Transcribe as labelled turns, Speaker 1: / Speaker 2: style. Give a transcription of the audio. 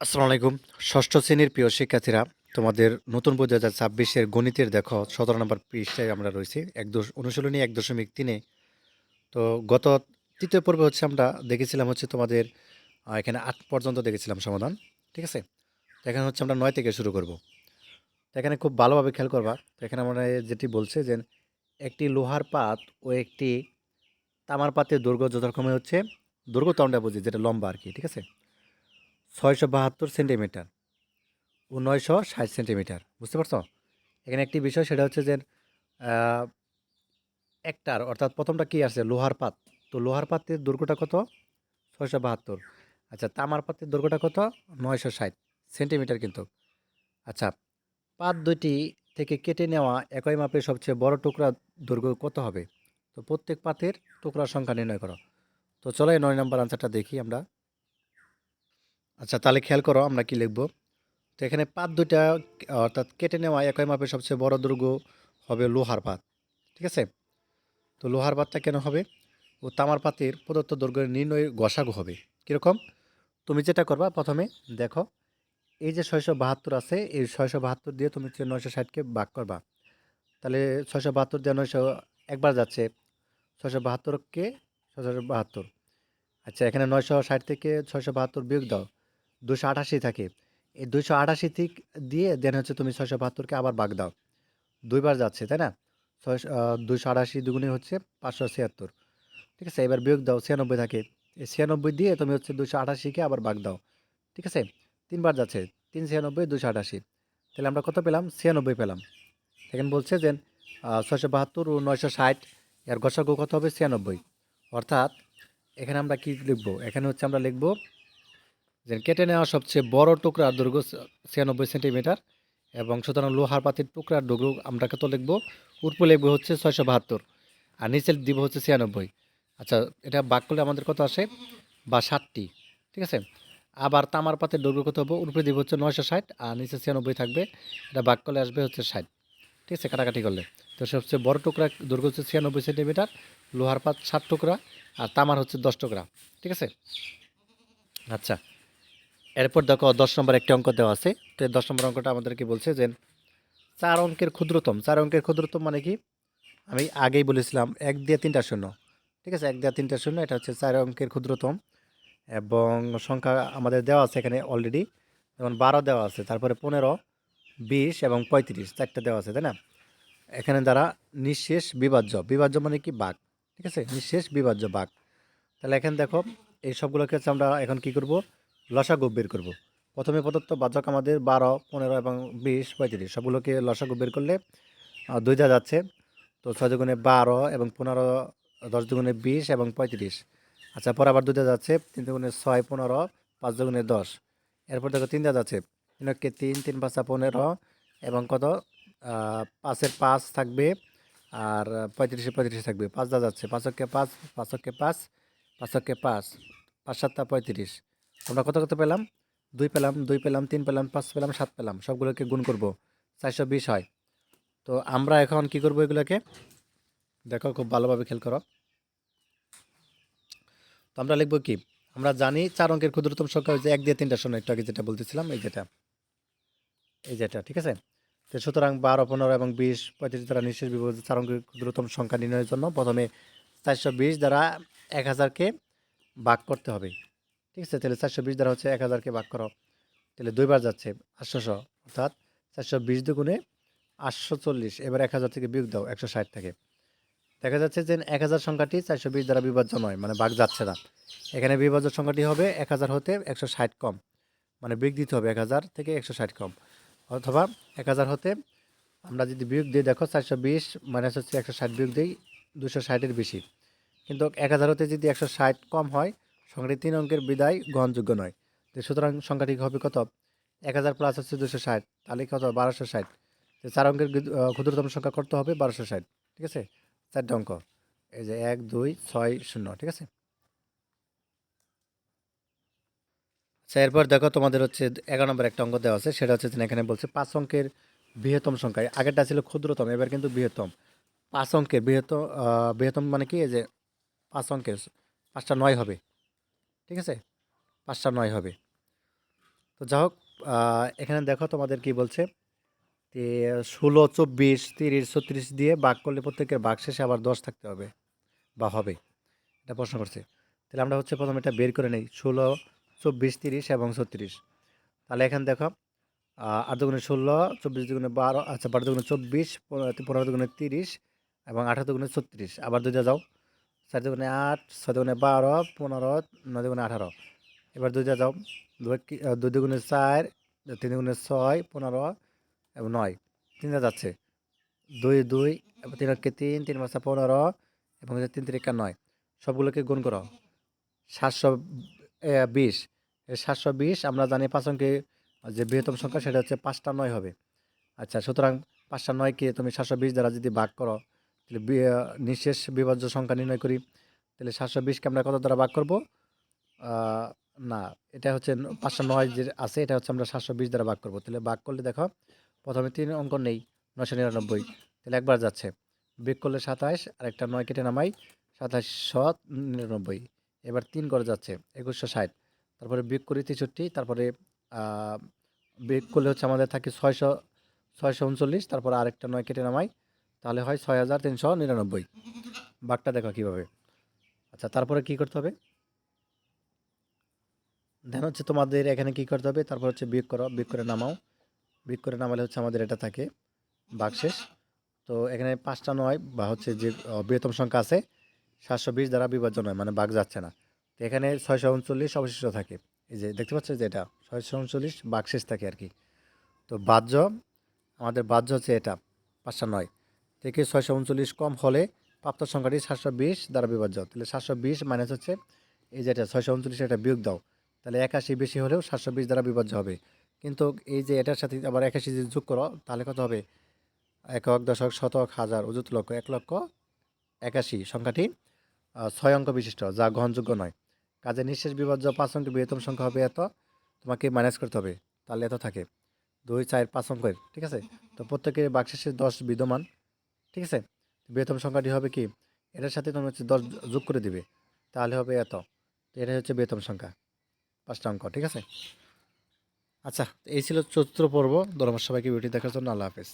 Speaker 1: আসসালামু আলাইকুম। ষষ্ঠ শ্রেণীর প্রিয় শিক্ষার্থীরা, তোমাদের নতুন বই ২০২৬-এর গণিতের দেখো ১৭ নম্বর পৃষ্ঠায় আমরা রয়েছি। অনুশীলনী ১.৩-এ। তো গত তৃতীয় পর্বে হচ্ছে আমরা দেখেছিলাম হচ্ছে তোমাদের এখানে ৮ পর্যন্ত দেখেছিলাম সমাধান। ঠিক আছে? তো এখানে হচ্ছে আমরা ৯ থেকে শুরু করব। তো এখানে খুব ভালোভাবে খেয়াল করবা। তো এখানে আমরা যেটি বলছে যে একটি লোহার পাত ও একটি তামার পাতের দৈর্ঘ্য যথাক্রমে হচ্ছে দৈর্ঘ্য তো আমরা বুঝি যেটা লম্বা আরকি। ঠিক আছে? ৬৭২ সেন্টিমিটার ও ৯৬০ সেন্টিমিটার। বুঝতে পারছো? এখানে একটি বিষয় সেটা হচ্ছে যে আহ, একটার অর্থাৎ প্রথমটা কি আছে লোহার পাত। তো লোহার পাতের দৈর্ঘ্যটা কত? ৬৭২। আচ্ছা, তামার পাতের দৈর্ঘ্যটা কত? ৯৬০ সেন্টিমিটার কিন্তু। আচ্ছা, পাত দুইটি থেকে কেটে নেওয়া একই মাপের সবচেয়ে বড় টুকরা দৈর্ঘ্য কত হবে? তো প্রত্যেক পাতের টুকরার সংখ্যা নির্ণয় করো। তো চলো এই ৯ নম্বর আনসারটা দেখি আমরা। আচ্ছা, তাহলে খেয়াল করো আমরা কি লিখব। তো এখানে পাত দুইটা অর্থাৎ কেটে নেওয়া একই মাপের সবচেয়ে বড় দৈর্ঘ্য হবে লোহার পাত। ঠিক আছে? তো লোহার পাতটা কেন হবে? ও তামার পাতের প্রদত্ত দৈর্ঘ্যের নির্ণয় গসাগু হবে। কীরকম? তুমি যেটা করবা প্রথমে দেখো, এই যে ৬৭২ আছে, এই ৬৭২ দিয়ে তুমি হচ্ছে ৯৬০কে ভাগ করবা। তাহলে ৬৭২ দিয়ে ৯০০ একবার যাচ্ছে, ৬৭২কে ৬৭২। আচ্ছা, এখানে ৯৬০ থেকে ৬৭২ বিয়োগ দাও, ২৮৮ থাকে। এই ২৮৮ দিয়ে দেন হচ্ছে তুমি ৬৭২কে আবার ভাগ দাও, দুইবার যাচ্ছে তাই না? ২৮৮ দুগুণে হচ্ছে ৫৭৬। ঠিক আছে, এবার বিয়োগ দাও, ৯৬ থাকে। এই ৯৬ দিয়ে তুমি হচ্ছে ২৮৮কে আবার ভাগ দাও। ঠিক আছে, তিনবার যাচ্ছে, ৩ ৯৬ ২৮৮। তাহলে আমরা কত পেলাম? ৯৬ পেলাম। এখানে বলছে যে ৬৭২ ও ৯৬০ এর গসাগু কত হবে? ৯৬। অর্থাৎ এখানে আমরা কি লিখবো? এখানে হচ্ছে আমরা লিখবো যে কেটে নেওয়া সবচেয়ে বড় টুকরার দৈর্ঘ্য ৯৬ সেন্টিমিটার, এবং সুতরাং লোহার পাতির টুকরার দৈর্ঘ্য আমরা কত লিখবো? উপরে লিখবো হচ্ছে ৬৭২ আর নিচে দিব হচ্ছে ৯৬। আচ্ছা, এটা ভাগ করলে আমাদের কত আসে? বা ৬০টি। ঠিক আছে, আবার তামার পাতের দৈর্ঘ্য কত হবে? উপরে দিব হচ্ছে ৯৬০ আর নিচে ৯৬ থাকবে। এটা ভাগ করলে আসবে হচ্ছে ৬০। ঠিক আছে, কাটাকাটি করলে। তো সবচেয়ে বড় টুকরা দৈর্ঘ্য হচ্ছে ৯৬ সেন্টিমিটার, লোহার পাত ৬০ টুকরা, আর তামার হচ্ছে ১০ টুকরা। ঠিক আছে? আচ্ছা, এরপর দেখো ১০ নম্বর একটি অঙ্ক দেওয়া আছে। তো এই ১০ নম্বর অঙ্কটা আমাদেরকে বলছে যে ৪ অঙ্কের ক্ষুদ্রতম। ৪ অঙ্কের ক্ষুদ্রতম মানে কি? আমি আগেই বলেছিলাম ১ দিয়ে ৩টা শূন্য। ঠিক আছে, ১ দিয়ে ৩টা শূন্য, এটা হচ্ছে ৪ অঙ্কের ক্ষুদ্রতম। এবং সংখ্যা আমাদের দেওয়া আছে এখানে অলরেডি। যেমন ১২ দেওয়া আছে, তারপরে ১৫, ২০ এবং ৩৫ চারটা দেওয়া আছে তাই না? এখানে দ্বারা নিঃশেষ বিভাজ্য। বিভাজ্য মানে কি? ভাগ। ঠিক আছে, নিঃশেষ বিভাজ্য ভাগ। তাহলে এখানে দেখো, এই সবগুলোকে হচ্ছে আমরা এখন কি করব? লসাগু বের করব। প্রথমে প্রদত্ত ভাজক আমাদের ১২, ১৫ এবং ২০, ৩৫ সবগুলোকে লসাগু বের করলে ২ দেওয়া যাচ্ছে। তো ৬ দুগুণে ১২ এবং ১৫, ১০ দুগুণে ২০ এবং ৩৫। আচ্ছা, পরে আবার ২ দেওয়া যাচ্ছে, ৩ দুগুণে ৬, ১৫, ৫ দুগুণে ১০। এরপর দেখো ৩ দেওয়া যাচ্ছে, ৩ একে ৩, ৩ পাঁচা ১৫ এবং কত? ৫-এর ৫ থাকবে, আর ৩৫-এ ৩৫ থাকবে। ৫ দেওয়া যাচ্ছে, ৫ একে ৫, ৫ একে ৫, ৫ একে ৫, ৫ ৭ ৩৫। আমরা কত কত পেলাম? ২ পেলাম, ২ পেলাম, ৩ পেলাম, ৫ পেলাম, ৭ পেলাম। সবগুলোকে গুণ করব, ৪২০ হয়। তো আমরা এখন কি করব এগুলোকে? দেখো, খুব ভালোভাবে খেয়াল করো। তো আমরা লিখব কি? আমরা জানি ৪ অঙ্কের ক্ষুদ্রতম সংখ্যা হচ্ছে ১ দিয়ে ৩টা শূন্য, একটু আগে যেটা বলতেছিলাম, এই যেটা। ঠিক আছে? তো সুতরাং ১২, ১৫ এবং ২০, ৩৫ দ্বারা নিঃশেষ বিভাজ্য ৪ অঙ্কের ক্ষুদ্রতম সংখ্যা নির্ণয়ের জন্য প্রথমে ৪২০ দ্বারা ১০০০কে ভাগ করতে হবে। ঠিক আছে? তাহলে ৪২০ দ্বারা হচ্ছে ১০০০কে ভাগ করো। তাহলে ২ বার যাচ্ছে, ৮০০, অর্থাৎ ৪২০ দুগুণে ৮৪০। এবার ১০০০ থেকে বিয়োগ দাও, ১৬০ থেকে। দেখা যাচ্ছে যে ১০০০ সংখ্যাটি ৪২০ দ্বারা বিভাজ্য নয়, মানে ভাগ যাচ্ছে না। এখানে বিভাজ্য সংখ্যাটি হবে ১০০০ হতে ১৬০ কম, মানে বিয়োগ দিতে হবে ১০০০ থেকে ১৬০ কম। অথবা ১০০০ হতে আমরা যদি বিয়োগ দিই, দেখো ৪২০ মাইনাস হচ্ছে ১৬০ বিয়োগ দিই, ২৬০-এর বেশি। কিন্তু ১০০০ হতে যদি ১৬০ কম হয়, সংখ্যাটি ৩ অঙ্কের বিদায় গ্রহণযোগ্য নয়। তো সুতরাং সংখ্যাটি হবে কত? ১০০০ প্লাস হচ্ছে ২৬০, তাহলে কত? ১২৬০। তো ৪ অঙ্কের ক্ষুদ্রতম সংখ্যা করতে হবে ১২৬০। ঠিক আছে, ৪টে অঙ্ক। এই যে ১, ২, ৬, ০। ঠিক আছে? আচ্ছা, এরপর দেখো তোমাদের হচ্ছে ১১ নম্বর একটা অঙ্ক দেওয়া আছে, সেটা হচ্ছে যে এখানে বলছে ৫ অঙ্কের বৃহত্তম সংখ্যা। আগেরটা ছিল ক্ষুদ্রতম, এবার কিন্তু বৃহত্তম। ৫ অঙ্কের বৃহত্তম মানে কি? এই যে ৫ অঙ্কের ৫টা ৯ হবে। ঠিক আছে, ৫টা ৯ হবে। তো যা হোক, এখানে দেখো তোমাদের কি বলছে, যে 16, 24, 30, 36 দিয়ে ভাগ করলে প্রত্যেকের ভাগ শেষে আবার 10 থাকতে হবে বা হবে, এটা প্রশ্ন করছে। তাহলে আমরা হচ্ছে প্রথমে এটা বের করে নেই, 16, 24, 30 এবং 36। তাহলে এখানে দেখো, 8 দুগুণে 16, 24 দুগুণে 12, আচ্ছা 12 দুগুণে 24, 15 দুগুণে 30 এবং 18 দুগুণে 36। আবার দুইটা যাও, 4 দুগুণে 8, 6 দুগুণে 12, 15, 9 দুগুণে 18। এবার দুইটা যাও, 2 দুগুণে 4, 3 দুগুণে 6, 15 এবং 9। তিনটা যাচ্ছে, 2 2, 3 একে 3, 3 পাঁচা 15 এবং 3 3 9। সবগুলোকে গুণ করো, 720। এই 720 আমরা জানি 5 অঙ্কে যে বৃহত্তম সংখ্যা সেটা হচ্ছে 5টা 9 হবে। আচ্ছা, সুতরাং 5টা 9কে তুমি 720 দ্বারা যদি ভাগ করো, তাহলে নিঃশেষ বিভাজ্য সংখ্যা নির্ণয় করি। তাহলে 720কে আমরা কত দ্বারা ভাগ করব? আহ, না, এটা হচ্ছে 5টা 9 যে আছে এটা হচ্ছে আমরা 720 দ্বারা ভাগ করব। তাহলে ভাগ করলে দেখো, প্রথমে 3 অঙ্ক নেই, 999, তাহলে একবার যাচ্ছে। বিয়োগ করলে 27, আর একটা 9 কেটে নামাই, 2799। এবার 3 করে যাচ্ছে, 2160। তারপরে বিয়োগ করি 63, তারপরে আহ, বিয়োগ করলে হচ্ছে আমাদের থাকে 639, তারপরে আরেকটা 9 কেটে নামাই, তাহলে হয় 6399। ভাগটা দেখো কীভাবে। আচ্ছা, তারপরে কি করতে হবে? ধ্যান হচ্ছে তোমাদের এখানে কি করতে হবে, তারপর হচ্ছে বিয়োগ করো, বিয়োগ করে নামাও। বিয়োগ করে নামালে হচ্ছে আমাদের এটা থাকে ভাগশেষ। তো এখানে 5টা 9 বা হচ্ছে যে বৃহত্তম সংখ্যা আছে 720 দ্বারা বিভাজ্য নয়, মানে ভাগ যাচ্ছে না। তো এখানে 639 অবশিষ্ট থাকে। এই যে দেখতে পাচ্ছ যে এটা 639 ভাগশেষ থাকে আর কি। তো বাহ্য, আমাদের বাহ্য হচ্ছে এটা 5টা 9 থেকে 639 কম হলে প্রাপ্ত সংখ্যাটি 720 দ্বারা বিভাজ্য। তাহলে 720 মাইনাস হচ্ছে এই যে এটা 639, এটা বিয়োগ দাও, তাহলে 81 বেশি হলেও 720 দ্বারা বিভাজ্য হবে। কিন্তু এই যে এটার সাথে আবার 81 যদি যোগ করো তাহলে কত হবে? একক, দশক, শতক, হাজার, অযুত লক্ষ, 1,81,000 সংখ্যাটি 6 অঙ্ক বিশিষ্ট, যা গ্রহণযোগ্য নয়। কাজে নিঃশেষ বিভাজ্য 5 অঙ্কের বৃহত্তম সংখ্যা হবে এত, তোমাকে মাইনাস করতে হবে। তাহলে এত থাকে 2, 4, 5 অঙ্কের, ঠিক আছে। তো প্রত্যেকের ভাগশেষে 10 বিদ্যমান, ঠিক আছে। বৃহত্তম সংখ্যাটি হবে কি, এটার সাথে তুমি হচ্ছে 10 যোগ করে দিবে, তাহলে হবে এত। তো এটাই হচ্ছে বৃহত্তম সংখ্যা, 5টা অঙ্ক, ঠিক আছে। আচ্ছা, এই ছিল চতুর্থ পর্ব। ধন্যবাদ সবাইকে ভিডিওটি দেখার জন্য। আল্লাহ হাফেজ।